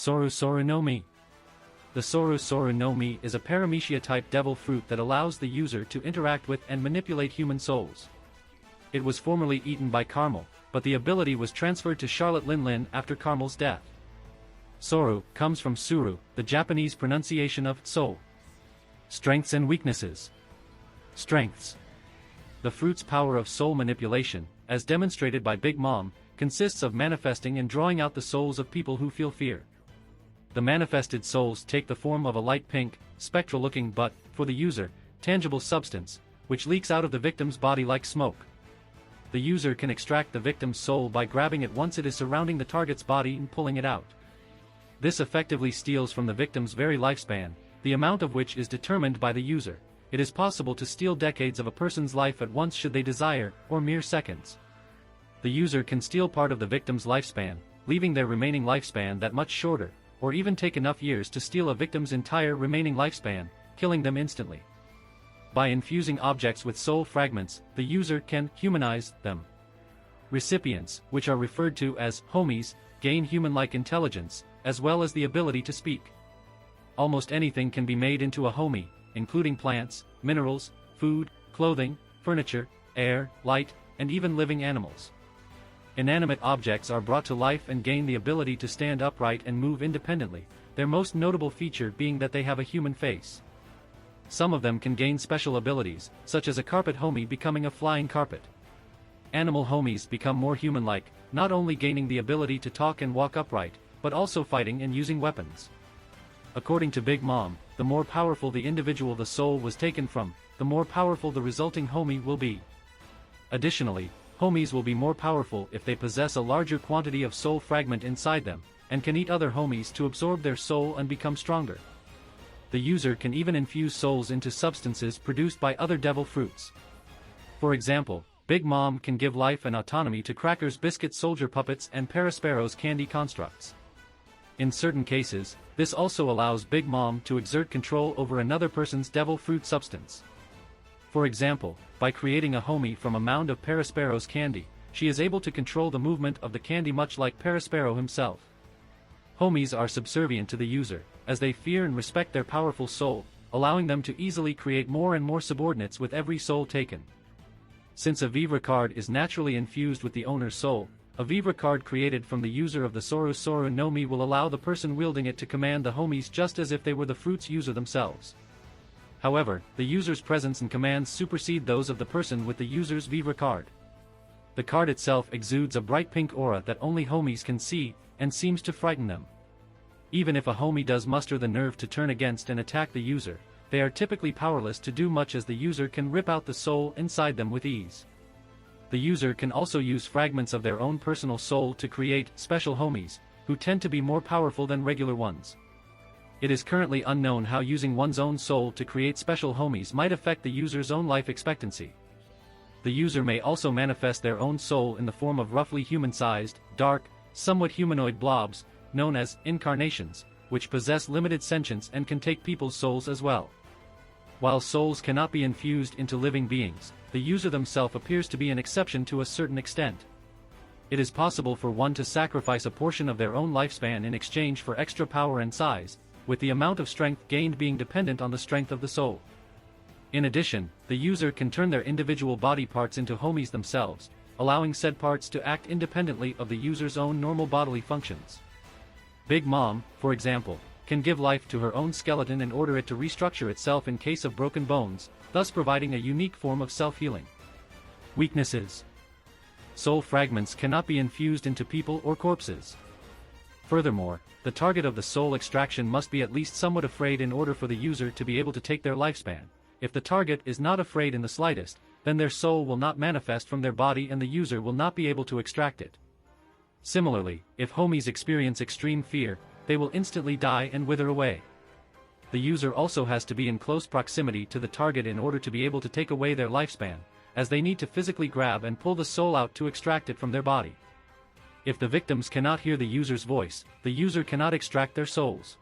Soru Soru no Mi. The Soru Soru no Mi is a paramecia-type devil fruit that allows the user to interact with and manipulate human souls. It was formerly eaten by Carmel, but the ability was transferred to Charlotte Lin Lin after Carmel's death. Soru comes from Suru, the Japanese pronunciation of soul. Strengths and weaknesses. Strengths. The fruit's power of soul manipulation, as demonstrated by Big Mom, consists of manifesting and drawing out the souls of people who feel fear. The manifested souls take the form of a light pink, spectral-looking but, for the user, tangible substance, which leaks out of the victim's body like smoke. The user can extract the victim's soul by grabbing it once it is surrounding the target's body and pulling it out. This effectively steals from the victim's very lifespan, the amount of which is determined by the user. It is possible to steal decades of a person's life at once should they desire, or mere seconds. The user can steal part of the victim's lifespan, leaving their remaining lifespan that much shorter, or even take enough years to steal a victim's entire remaining lifespan, killing them instantly. By infusing objects with soul fragments, the user can humanize them. Recipients, which are referred to as homies, gain human-like intelligence, as well as the ability to speak. Almost anything can be made into a homie, including plants, minerals, food, clothing, furniture, air, light, and even living animals. Inanimate objects are brought to life and gain the ability to stand upright and move independently, their most notable feature being that they have a human face. Some of them can gain special abilities, such as a carpet homie becoming a flying carpet. Animal homies become more human-like, not only gaining the ability to talk and walk upright, but also fighting and using weapons. According to Big Mom, the more powerful the individual the soul was taken from, the more powerful the resulting homie will be. Additionally, homies will be more powerful if they possess a larger quantity of soul fragment inside them, and can eat other homies to absorb their soul and become stronger. The user can even infuse souls into substances produced by other devil fruits. For example, Big Mom can give life and autonomy to Cracker's biscuit soldier puppets and Parasparrow's candy constructs. In certain cases, this also allows Big Mom to exert control over another person's devil fruit substance. For example, by creating a homie from a mound of Parasparrow's candy, she is able to control the movement of the candy much like Parasparrow himself. Homies are subservient to the user, as they fear and respect their powerful soul, allowing them to easily create more and more subordinates with every soul taken. Since a Vivre card is naturally infused with the owner's soul, a Vivre card created from the user of the Soru Soru no Mi will allow the person wielding it to command the homies just as if they were the fruit's user themselves. However, the user's presence and commands supersede those of the person with the user's Vivre card. The card itself exudes a bright pink aura that only homies can see, and seems to frighten them. Even if a homie does muster the nerve to turn against and attack the user, they are typically powerless to do much as the user can rip out the soul inside them with ease. The user can also use fragments of their own personal soul to create special homies, who tend to be more powerful than regular ones. It is currently unknown how using one's own soul to create special homies might affect the user's own life expectancy. The user may also manifest their own soul in the form of roughly human-sized, dark, somewhat humanoid blobs, known as incarnations, which possess limited sentience and can take people's souls as well. While souls cannot be infused into living beings, the user themselves appears to be an exception to a certain extent. It is possible for one to sacrifice a portion of their own lifespan in exchange for extra power and size, with the amount of strength gained being dependent on the strength of the soul. In addition, the user can turn their individual body parts into homies themselves, allowing said parts to act independently of the user's own normal bodily functions. Big Mom, for example, can give life to her own skeleton and order it to restructure itself in case of broken bones, thus providing a unique form of self-healing. Weaknesses. Soul fragments cannot be infused into people or corpses. Furthermore, the target of the soul extraction must be at least somewhat afraid in order for the user to be able to take their lifespan. If the target is not afraid in the slightest, then their soul will not manifest from their body and the user will not be able to extract it. Similarly, if homies experience extreme fear, they will instantly die and wither away. The user also has to be in close proximity to the target in order to be able to take away their lifespan, as they need to physically grab and pull the soul out to extract it from their body. If the victims cannot hear the user's voice, the user cannot extract their souls.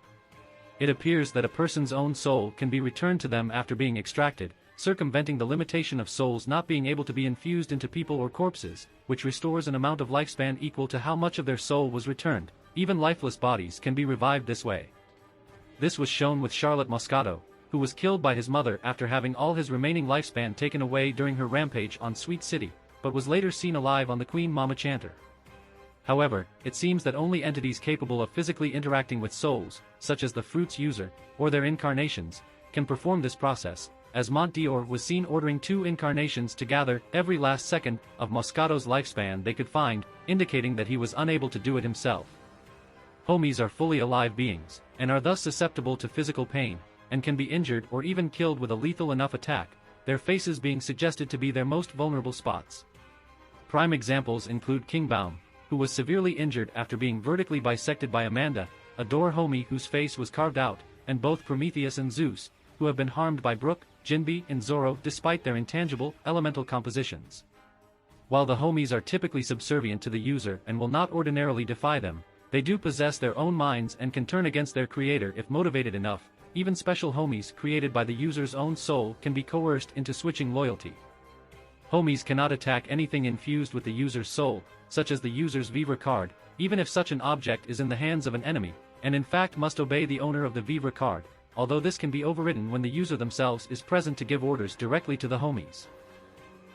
It appears that a person's own soul can be returned to them after being extracted, circumventing the limitation of souls not being able to be infused into people or corpses, which restores an amount of lifespan equal to how much of their soul was returned, even lifeless bodies can be revived this way. This was shown with Charlotte Moscato, who was killed by his mother after having all his remaining lifespan taken away during her rampage on Sweet City, but was later seen alive on the Queen Mama Chanter. However, it seems that only entities capable of physically interacting with souls, such as the fruit's user, or their incarnations, can perform this process, as Montdior was seen ordering 2 incarnations to gather every last second of Moscato's lifespan they could find, indicating that he was unable to do it himself. Homies are fully alive beings, and are thus susceptible to physical pain, and can be injured or even killed with a lethal enough attack, their faces being suggested to be their most vulnerable spots. Prime examples include King Baum, who was severely injured after being vertically bisected by Amanda, a Door homie whose face was carved out, and both Prometheus and Zeus, who have been harmed by Brook, Jinbe, and Zoro despite their intangible, elemental compositions. While the homies are typically subservient to the user and will not ordinarily defy them, they do possess their own minds and can turn against their creator if motivated enough. Even special homies created by the user's own soul can be coerced into switching loyalty. Homies cannot attack anything infused with the user's soul, such as the user's Vivre card, even if such an object is in the hands of an enemy, and in fact must obey the owner of the Vivre card, although this can be overridden when the user themselves is present to give orders directly to the homies.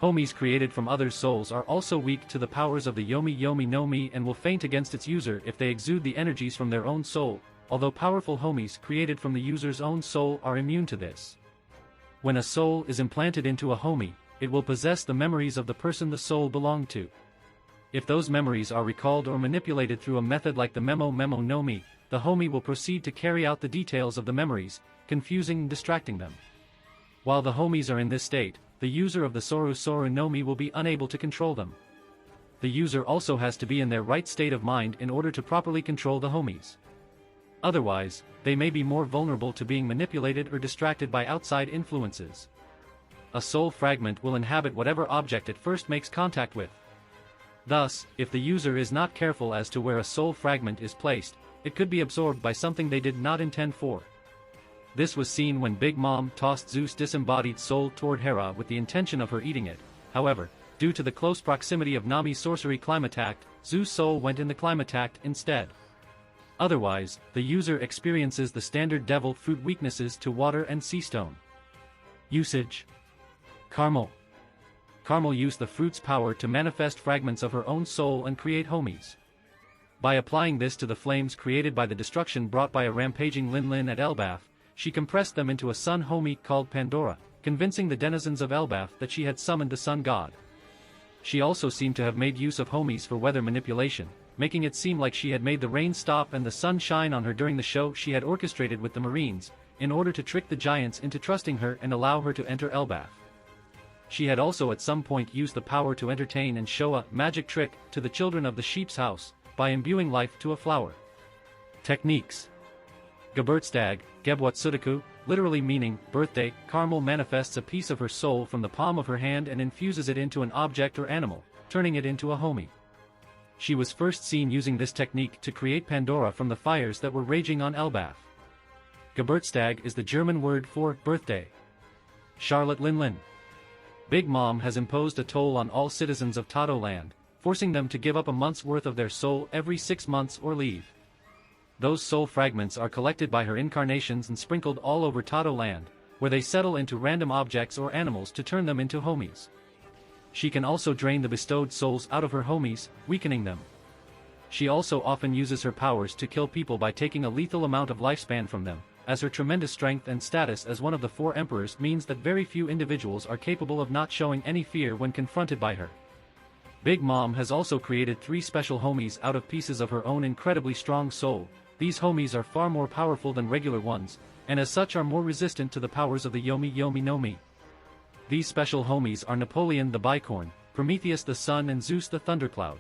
Homies created from others' souls are also weak to the powers of the Yomi Yomi no Mi and will faint against its user if they exude the energies from their own soul, although powerful homies created from the user's own soul are immune to this. When a soul is implanted into a homie, it will possess the memories of the person the soul belonged to. If those memories are recalled or manipulated through a method like the Memo no Mi, the homie will proceed to carry out the details of the memories, confusing and distracting them. While the homies are in this state, the user of the Soru no Mi will be unable to control them. The user also has to be in their right state of mind in order to properly control the homies. Otherwise, they may be more vulnerable to being manipulated or distracted by outside influences. A soul fragment will inhabit whatever object it first makes contact with. Thus, if the user is not careful as to where a soul fragment is placed, it could be absorbed by something they did not intend for. This was seen when Big Mom tossed Zeus' disembodied soul toward Hera with the intention of her eating it. However, due to the close proximity of Nami's sorcery Climatact, Zeus' soul went in the Climatact instead. Otherwise, the user experiences the standard devil fruit weaknesses to water and sea stone. Usage. Carmel. Carmel used the fruit's power to manifest fragments of her own soul and create homies. By applying this to the flames created by the destruction brought by a rampaging Lin at Elbaf, she compressed them into a sun homie called Pandora, convincing the denizens of Elbaf that she had summoned the sun god. She also seemed to have made use of homies for weather manipulation, making it seem like she had made the rain stop and the sun shine on her during the show she had orchestrated with the Marines, in order to trick the giants into trusting her and allow her to enter Elbaf. She had also at some point used the power to entertain and show a magic trick to the children of the sheep's house, by imbuing life to a flower. Techniques. Geburtstag, Gebwat Sudaku, literally meaning birthday, Carmel manifests a piece of her soul from the palm of her hand and infuses it into an object or animal, turning it into a homie. She was first seen using this technique to create Pandora from the fires that were raging on Elbaf. Geburtstag is the German word for birthday. Charlotte Lin. Big Mom has imposed a toll on all citizens of Tato Land, forcing them to give up a month's worth of their soul every 6 months or leave. Those soul fragments are collected by her incarnations and sprinkled all over Tato Land, where they settle into random objects or animals to turn them into homies. She can also drain the bestowed souls out of her homies, weakening them. She also often uses her powers to kill people by taking a lethal amount of lifespan from them, as her tremendous strength and status as one of the 4 emperors means that very few individuals are capable of not showing any fear when confronted by her. Big Mom has also created 3 special homies out of pieces of her own incredibly strong soul. These homies are far more powerful than regular ones, and as such are more resistant to the powers of the Yomi no Mi. These special homies are Napoleon the Bicorn, Prometheus the Sun and Zeus the Thundercloud.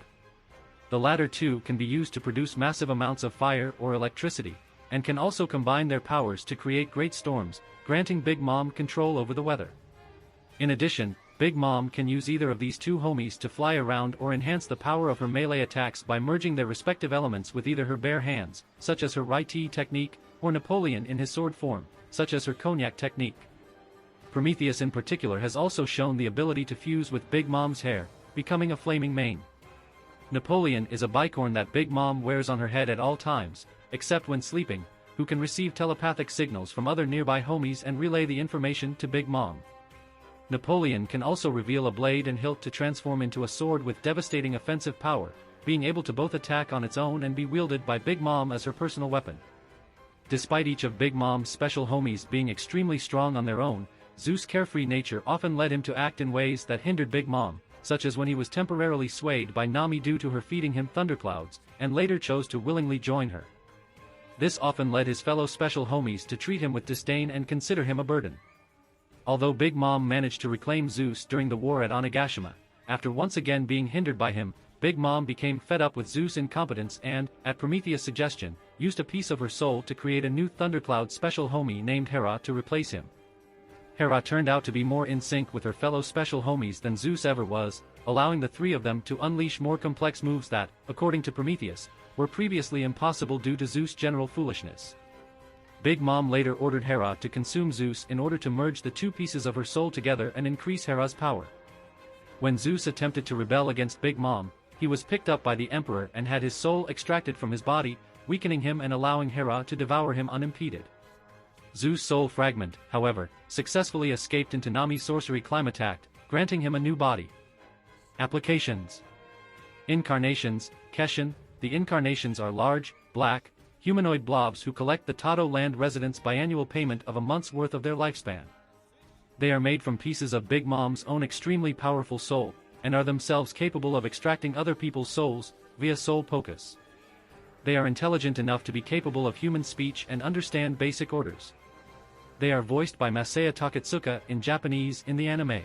The latter two can be used to produce massive amounts of fire or electricity, and can also combine their powers to create great storms, granting Big Mom control over the weather. In addition, Big Mom can use either of these 2 homies to fly around or enhance the power of her melee attacks by merging their respective elements with either her bare hands, such as her Rai-Ti technique, or Napoleon in his sword form, such as her Cognac technique. Prometheus in particular has also shown the ability to fuse with Big Mom's hair, becoming a flaming mane. Napoleon is a bicorn that Big Mom wears on her head at all times, except when sleeping, who can receive telepathic signals from other nearby homies and relay the information to Big Mom. Napoleon can also reveal a blade and hilt to transform into a sword with devastating offensive power, being able to both attack on its own and be wielded by Big Mom as her personal weapon. Despite each of Big Mom's special homies being extremely strong on their own, Zeus' carefree nature often led him to act in ways that hindered Big Mom, such as when he was temporarily swayed by Nami due to her feeding him thunderclouds, and later chose to willingly join her. This often led his fellow special homies to treat him with disdain and consider him a burden. Although Big Mom managed to reclaim Zeus during the war at Onigashima, after once again being hindered by him, Big Mom became fed up with Zeus' incompetence and, at Prometheus' suggestion, used a piece of her soul to create a new Thundercloud special homie named Hera to replace him. Hera turned out to be more in sync with her fellow special homies than Zeus ever was, allowing the three of them to unleash more complex moves that, according to Prometheus, were previously impossible due to Zeus' general foolishness. Big Mom later ordered Hera to consume Zeus in order to merge the two pieces of her soul together and increase Hera's power. When Zeus attempted to rebel against Big Mom, he was picked up by the Emperor and had his soul extracted from his body, weakening him and allowing Hera to devour him unimpeded. Zeus' soul fragment, however, successfully escaped into Nami's sorcery Climattact, granting him a new body. Applications. Incarnations. Kaioshin. The incarnations are large, black, humanoid blobs who collect the Tato land residents' biannual payment of a month's worth of their lifespan. They are made from pieces of Big Mom's own extremely powerful soul, and are themselves capable of extracting other people's souls, via soul focus. They are intelligent enough to be capable of human speech and understand basic orders. They are voiced by Masaya Takatsuka in Japanese in the anime.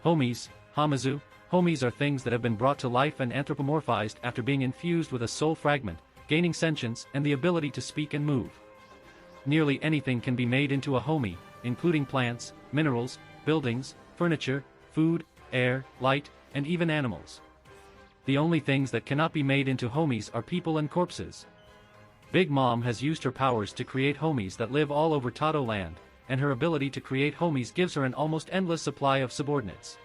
Homies, Hamazu. Homies are things that have been brought to life and anthropomorphized after being infused with a soul fragment, gaining sentience and the ability to speak and move. Nearly anything can be made into a homie, including plants, minerals, buildings, furniture, food, air, light, and even animals. The only things that cannot be made into homies are people and corpses. Big Mom has used her powers to create homies that live all over Tato land, and her ability to create homies gives her an almost endless supply of subordinates.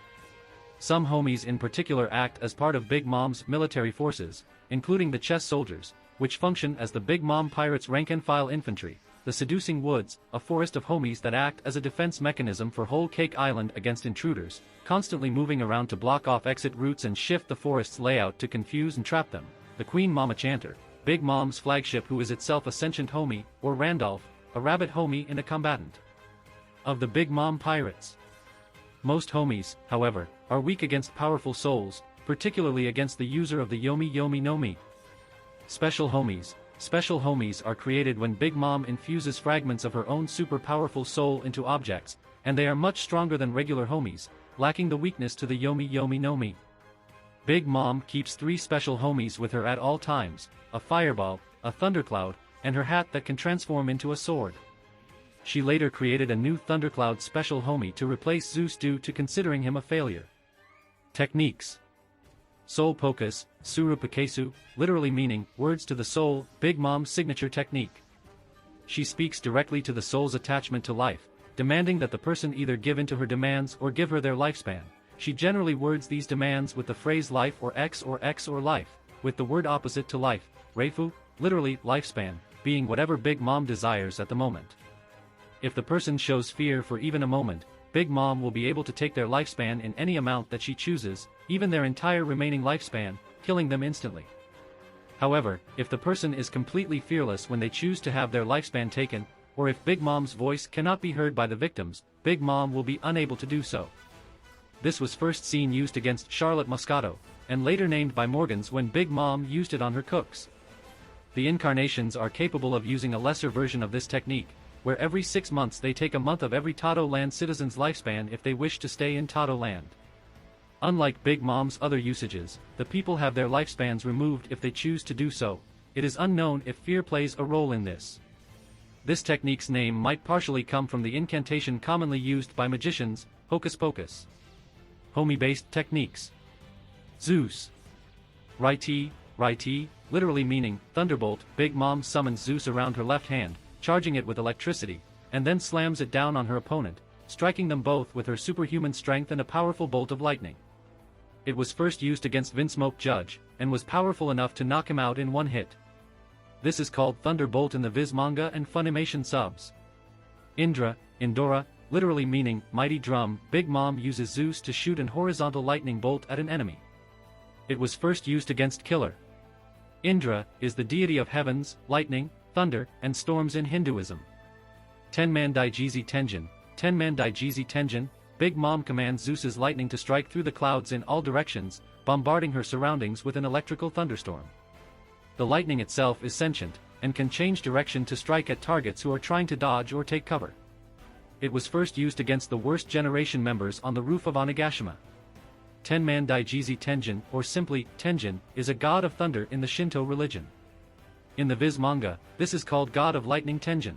Some homies in particular act as part of Big Mom's military forces, including the chess soldiers, which function as the Big Mom Pirates' rank-and-file infantry, the Seducing Woods, a forest of homies that act as a defense mechanism for Whole Cake Island against intruders, constantly moving around to block off exit routes and shift the forest's layout to confuse and trap them, the Queen Mama Chanter, Big Mom's flagship who is itself a sentient homie, or Randolph, a rabbit homie and a combatant of the Big Mom Pirates. Most homies, however, are weak against powerful souls, particularly against the user of the Yomi Yomi no Mi. Special homies. Special homies are created when Big Mom infuses fragments of her own super powerful soul into objects, and they are much stronger than regular homies, lacking the weakness to the Yomi Yomi no Mi. Big Mom keeps 3 special homies with her at all times, a fireball, a thundercloud, and her hat that can transform into a sword. She later created a new Thundercloud special homie to replace Zeus due to considering him a failure. Techniques. Soul Focus, Soru Pakesu, literally meaning, words to the soul, Big Mom's signature technique. She speaks directly to the soul's attachment to life, demanding that the person either give in to her demands or give her their lifespan. She generally words these demands with the phrase life or X or life, with the word opposite to life, Reifu, literally, lifespan, being whatever Big Mom desires at the moment. If the person shows fear for even a moment, Big Mom will be able to take their lifespan in any amount that she chooses, even their entire remaining lifespan, killing them instantly. However, if the person is completely fearless when they choose to have their lifespan taken, or if Big Mom's voice cannot be heard by the victims, Big Mom will be unable to do so. This was first seen used against Charlotte Moscato, and later named by Morgans when Big Mom used it on her cooks. The incarnations are capable of using a lesser version of this technique, where every 6 months they take a month of every Tato land citizen's lifespan if they wish to stay in Tato land. Unlike Big Mom's other usages, the people have their lifespans removed if they choose to do so. It is unknown if fear plays a role in this. This technique's name might partially come from the incantation commonly used by magicians, hocus pocus. Homie-based techniques. Zeus. Righty, literally meaning, thunderbolt. Big Mom summons Zeus around her left hand, charging it with electricity, and then slams it down on her opponent, striking them both with her superhuman strength and a powerful bolt of lightning. It was first used against Vinsmoke Judge, and was powerful enough to knock him out in one hit. This is called Thunderbolt in the Viz manga and Funimation subs. Indra, Indora, literally meaning mighty drum, Big Mom uses Zeus to shoot an horizontal lightning bolt at an enemy. It was first used against Killer. Indra is the deity of heavens, lightning, thunder, and storms in Hinduism. Tenman Daijizi Tenjin, Tenman Daijizi Tenjin, Big Mom commands Zeus's lightning to strike through the clouds in all directions, bombarding her surroundings with an electrical thunderstorm. The lightning itself is sentient, and can change direction to strike at targets who are trying to dodge or take cover. It was first used against the worst generation members on the roof of Onigashima. Tenman Daijizi Tenjin, or simply Tenjin, is a god of thunder in the Shinto religion. In the Viz manga, this is called God of Lightning Tenjin.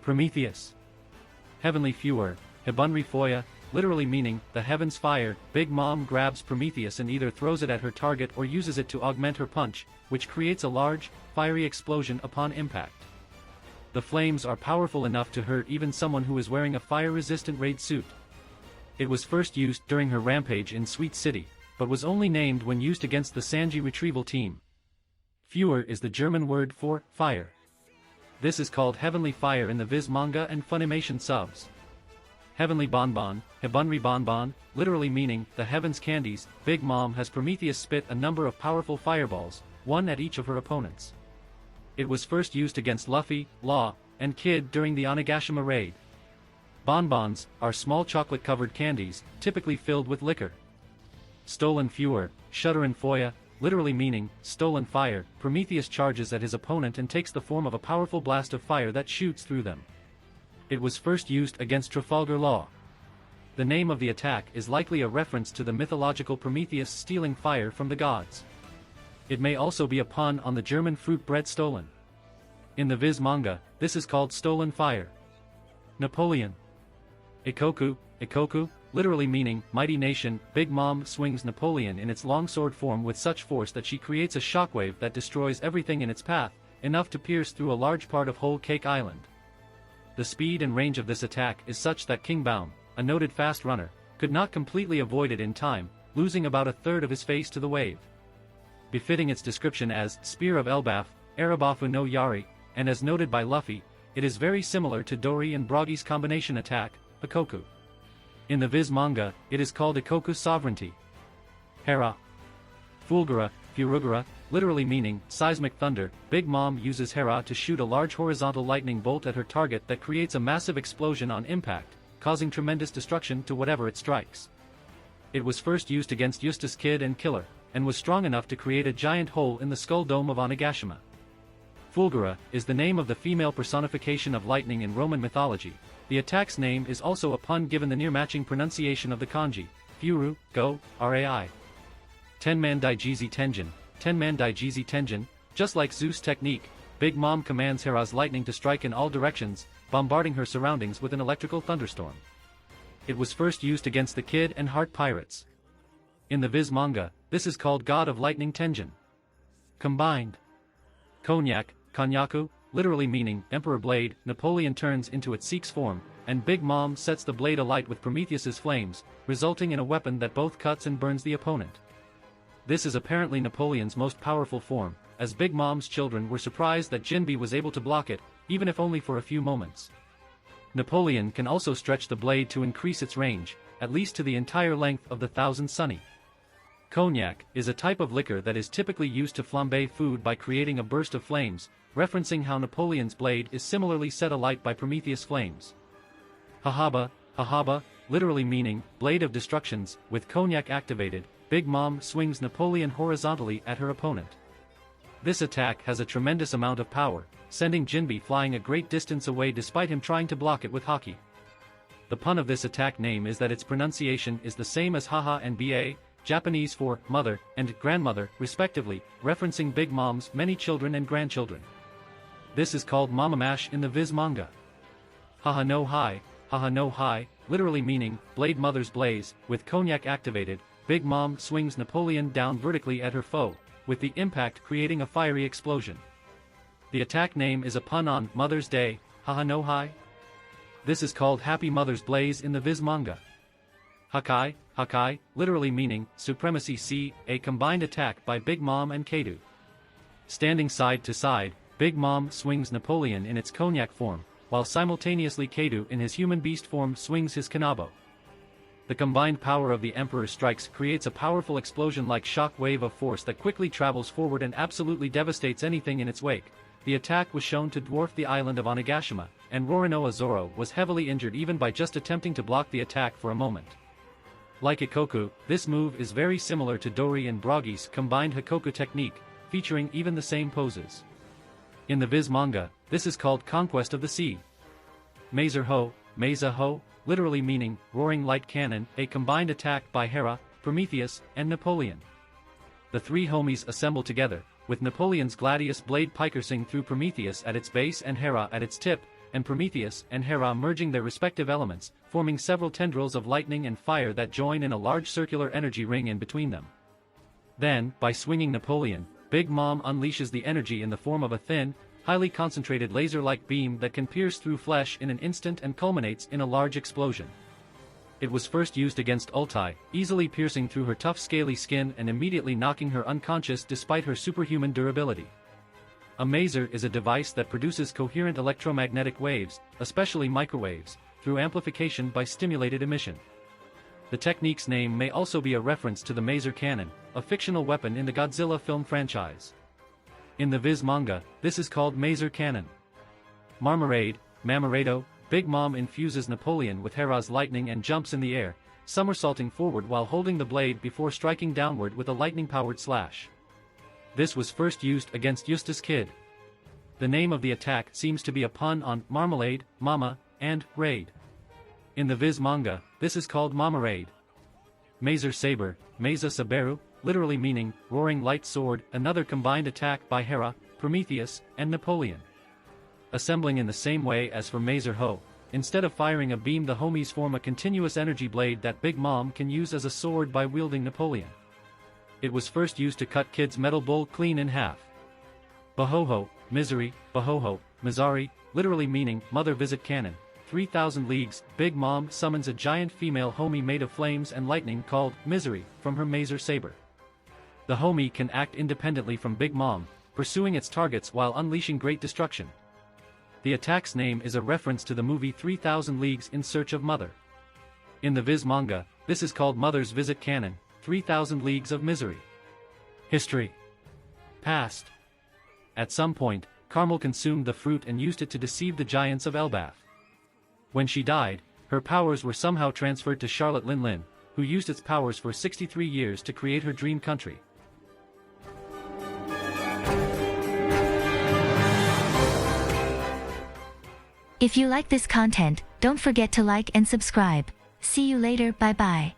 Prometheus. Heavenly Fuer, Hibunri Foya, literally meaning, the heavens fire, Big Mom grabs Prometheus and either throws it at her target or uses it to augment her punch, which creates a large, fiery explosion upon impact. The flames are powerful enough to hurt even someone who is wearing a fire-resistant raid suit. It was first used during her rampage in Sweet City, but was only named when used against the Sanji retrieval team. Fuer is the German word for fire. This is called Heavenly Fire in the Viz manga and Funimation subs. Heavenly Bonbon, Hibunri Bonbon, literally meaning, the heavens candies, Big Mom has Prometheus spit a number of powerful fireballs, one at each of her opponents. It was first used against Luffy, Law, and Kid during the Onigashima raid. Bonbons are small chocolate-covered candies, typically filled with liquor. Stolen Fuer, Shudderin' Foya, literally meaning, stolen fire, Prometheus charges at his opponent and takes the form of a powerful blast of fire that shoots through them. It was first used against Trafalgar Law. The name of the attack is likely a reference to the mythological Prometheus stealing fire from the gods. It may also be a pun on the German fruit bread Stollen. In the Viz manga, this is called Stolen Fire. Napoleon. Ikoku, Ikoku, literally meaning, mighty nation, Big Mom swings Napoleon in its longsword form with such force that she creates a shockwave that destroys everything in its path, enough to pierce through a large part of Whole Cake Island. The speed and range of this attack is such that King Baum, a noted fast runner, could not completely avoid it in time, losing about a third of his face to the wave. Befitting its description as Spear of Elbaf, Arabafu no Yari, and as noted by Luffy, it is very similar to Dory and Brogy's combination attack, Ikoku. In the Viz manga, it is called Ikoku's Sovereignty. Hera. Fulgura, Furugura, literally meaning, seismic thunder, Big Mom uses Hera to shoot a large horizontal lightning bolt at her target that creates a massive explosion on impact, causing tremendous destruction to whatever it strikes. It was first used against Eustace Kid and Killer, and was strong enough to create a giant hole in the skull dome of Onigashima. Fulgura is the name of the female personification of lightning in Roman mythology. The attack's name is also a pun given the near-matching pronunciation of the kanji, Furu, Go, Rai. Tenman Daijizi Tenjin, Tenman Daijizi Tenjin, just like Zeus' technique, Big Mom commands Hera's lightning to strike in all directions, bombarding her surroundings with an electrical thunderstorm. It was first used against the Kid and Heart Pirates. In the Viz manga, this is called God of Lightning Tenjin. Combined. Konyak, Konyaku, literally meaning Emperor Blade, Napoleon turns into its Seek's form, and Big Mom sets the blade alight with Prometheus's flames, resulting in a weapon that both cuts and burns the opponent. This is apparently Napoleon's most powerful form, as Big Mom's children were surprised that Jinbe was able to block it, even if only for a few moments. Napoleon can also stretch the blade to increase its range, at least to the entire length of the Thousand Sunny. Cognac is a type of liquor that is typically used to flambe food by creating a burst of flames, referencing how Napoleon's blade is similarly set alight by Prometheus' flames. Hahaba, Hahaba, literally meaning, blade of destructions, with cognac activated, Big Mom swings Napoleon horizontally at her opponent. This attack has a tremendous amount of power, sending Jinbe flying a great distance away despite him trying to block it with haki. The pun of this attack name is that its pronunciation is the same as haha and ba, Japanese for mother and grandmother, respectively, referencing Big Mom's many children and grandchildren. This is called Mama Mash in the Viz manga. Haha no Hai, literally meaning, Blade Mother's Blaze, with cognac activated, Big Mom swings Napoleon down vertically at her foe, with the impact creating a fiery explosion. The attack name is a pun on Mother's Day, Haha no Hai. This is called Happy Mother's Blaze in the Viz manga. Hakai, Hakai, literally meaning supremacy c, a combined attack by Big Mom and Kaido. Standing side to side, Big Mom swings Napoleon in its cognac form, while simultaneously Kaido in his human beast form swings his kanabo. The combined power of the Emperor's strikes creates a powerful explosion-like shock wave of force that quickly travels forward and absolutely devastates anything in its wake. The attack was shown to dwarf the island of Onigashima, and Roronoa Zoro was heavily injured even by just attempting to block the attack for a moment. Like Ikoku, this move is very similar to Dori and Bragi's combined Hikoku technique, featuring even the same poses. In the Viz manga, this is called Conquest of the Sea. Mazer Ho, Meza Ho, literally meaning roaring light cannon, a combined attack by Hera, Prometheus, and Napoleon. The three homies assemble together, with Napoleon's Gladius blade piercing through Prometheus at its base and Hera at its tip, and Prometheus and Hera merging their respective elements, forming several tendrils of lightning and fire that join in a large circular energy ring in between them. Then, by swinging Napoleon, Big Mom unleashes the energy in the form of a thin, highly concentrated laser-like beam that can pierce through flesh in an instant and culminates in a large explosion. It was first used against Ultai, easily piercing through her tough scaly skin and immediately knocking her unconscious despite her superhuman durability. A maser is a device that produces coherent electromagnetic waves, especially microwaves, through amplification by stimulated emission. The technique's name may also be a reference to the maser cannon, a fictional weapon in the Godzilla film franchise. In the Viz manga, this is called Maser Cannon. Marmoraid, Mamoredo, Big Mom infuses Napoleon with Hera's lightning and jumps in the air, somersaulting forward while holding the blade before striking downward with a lightning-powered slash. This was first used against Eustace Kid. The name of the attack seems to be a pun on marmalade, mama, and raid. In the Viz manga, this is called Mamoraid. Maser Saber, Meza Saberu, literally meaning roaring light sword, another combined attack by Hera, Prometheus, and Napoleon. Assembling in the same way as for Maser Ho, instead of firing a beam the homies form a continuous energy blade that Big Mom can use as a sword by wielding Napoleon. It was first used to cut Kid's metal bowl clean in half. Bahoho, Misery, Bahoho, Mizari, literally meaning mother visit cannon. 3,000 leagues, Big Mom summons a giant female homie made of flames and lightning called Misery from her Maser Saber. The homie can act independently from Big Mom, pursuing its targets while unleashing great destruction. The attack's name is a reference to the movie 3,000 Leagues in Search of Mother. In the Viz manga, this is called Mother's Visit Cannon, 3,000 Leagues of Misery. History. Past. At some point, Carmel consumed the fruit and used it to deceive the giants of Elbaf. When she died, her powers were somehow transferred to Charlotte Lin Lin, who used its powers for 63 years to create her dream country. If you like this content, don't forget to like and subscribe. See you later, bye bye.